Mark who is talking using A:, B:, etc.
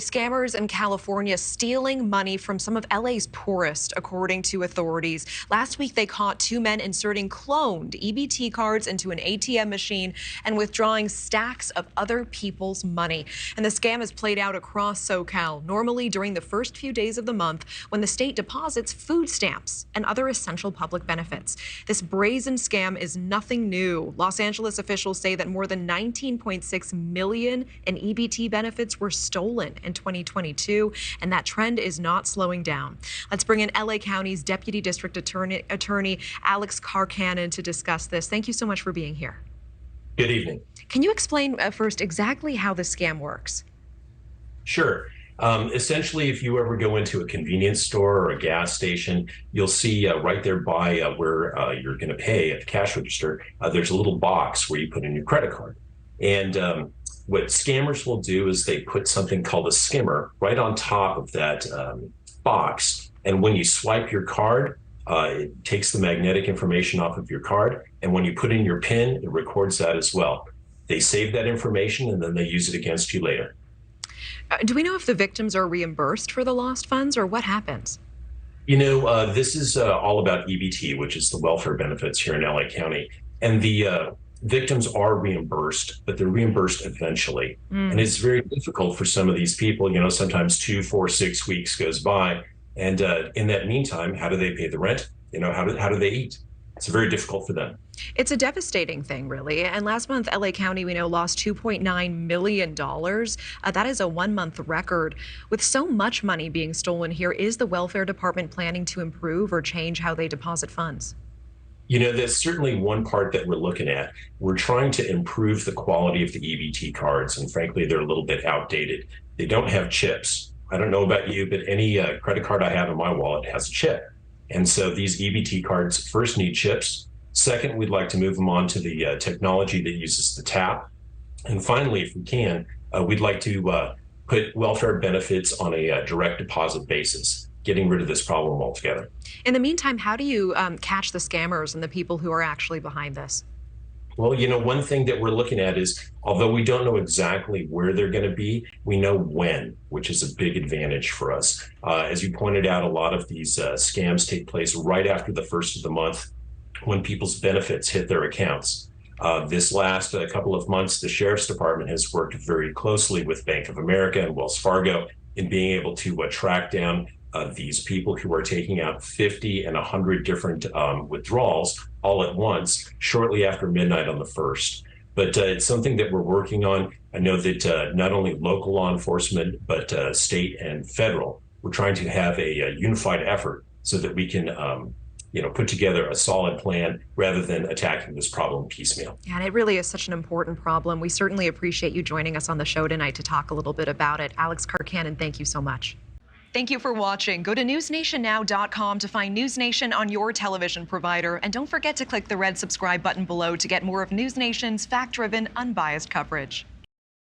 A: Scammers in California stealing money from some of LA's poorest, according to authorities. Last week, they caught two men inserting cloned EBT cards into an ATM machine and withdrawing stacks of other people's money. And the scam is played out across SoCal, normally during the first few days of the month when the state deposits food stamps and other essential public benefits. This brazen scam is nothing new. Los Angeles officials say that more than 19.6 million in EBT benefits were stolen in 2022, and that trend is not slowing down. Let's bring in LA County's Deputy District Attorney Alex Karkanen to discuss this. Thank you so much for being here.
B: Good evening.
A: Can you explain first exactly how the scam works?
B: Sure. Essentially, if you ever go into a convenience store or a gas station, you'll see right there by where you're going to pay at the cash register, there's a little box where you put in your credit card. And what scammers will do is they put something called a skimmer right on top of that box. And when you swipe your card, it takes the magnetic information off of your card. And when you put in your PIN, it records that as well. They save that information and then they use it against you later.
A: Do we know if the victims are reimbursed for the lost funds, or what happens?
B: You know, this is all about EBT, which is the welfare benefits here in LA County. And the victims are reimbursed, but they're reimbursed eventually. And it's very difficult for some of these people. You know, sometimes 2, 4, 6 weeks goes by. And in that meantime, how do they pay the rent? You know, how do they eat? It's very difficult for them.
A: It's a devastating thing, really. And last month, LA County, we know, lost $2.9 million. That is a one-month record. With so much money being stolen here, is the welfare department planning to improve or change how they deposit funds?
B: You know, that's certainly one part that we're looking at. We're trying to improve the quality of the EBT cards, and frankly, they're a little bit outdated. They don't have chips. I don't know about you, but any credit card I have in my wallet has a chip. And so these EBT cards first need chips. Second, we'd like to move them on to the technology that uses the tap. And finally, if we can, we'd like to put welfare benefits on a direct deposit basis, getting rid of this problem altogether.
A: In the meantime, how do you catch the scammers and the people who are actually behind this?
B: Well, you know, one thing that we're looking at is, although we don't know exactly where they're going to be, we know when, which is a big advantage for us. As you pointed out, a lot of these scams take place right after the first of the month when people's benefits hit their accounts. This last couple of months, the Sheriff's Department has worked very closely with Bank of America and Wells Fargo in being able to track down these people who are taking out 50 and 100 different withdrawals all at once shortly after midnight on the 1st. But it's something that we're working on. I know that not only local law enforcement, but state and federal, we're trying to have a unified effort so that we can put together a solid plan rather than attacking this problem piecemeal.
A: Yeah, and it really is such an important problem. We certainly appreciate you joining us on the show tonight to talk a little bit about it. Alex Karkanen, thank you so much. Thank you for watching. Go to newsnationnow.com to find NewsNation on your television provider. And don't forget to click the red subscribe button below to get more of NewsNation's fact-driven, unbiased coverage.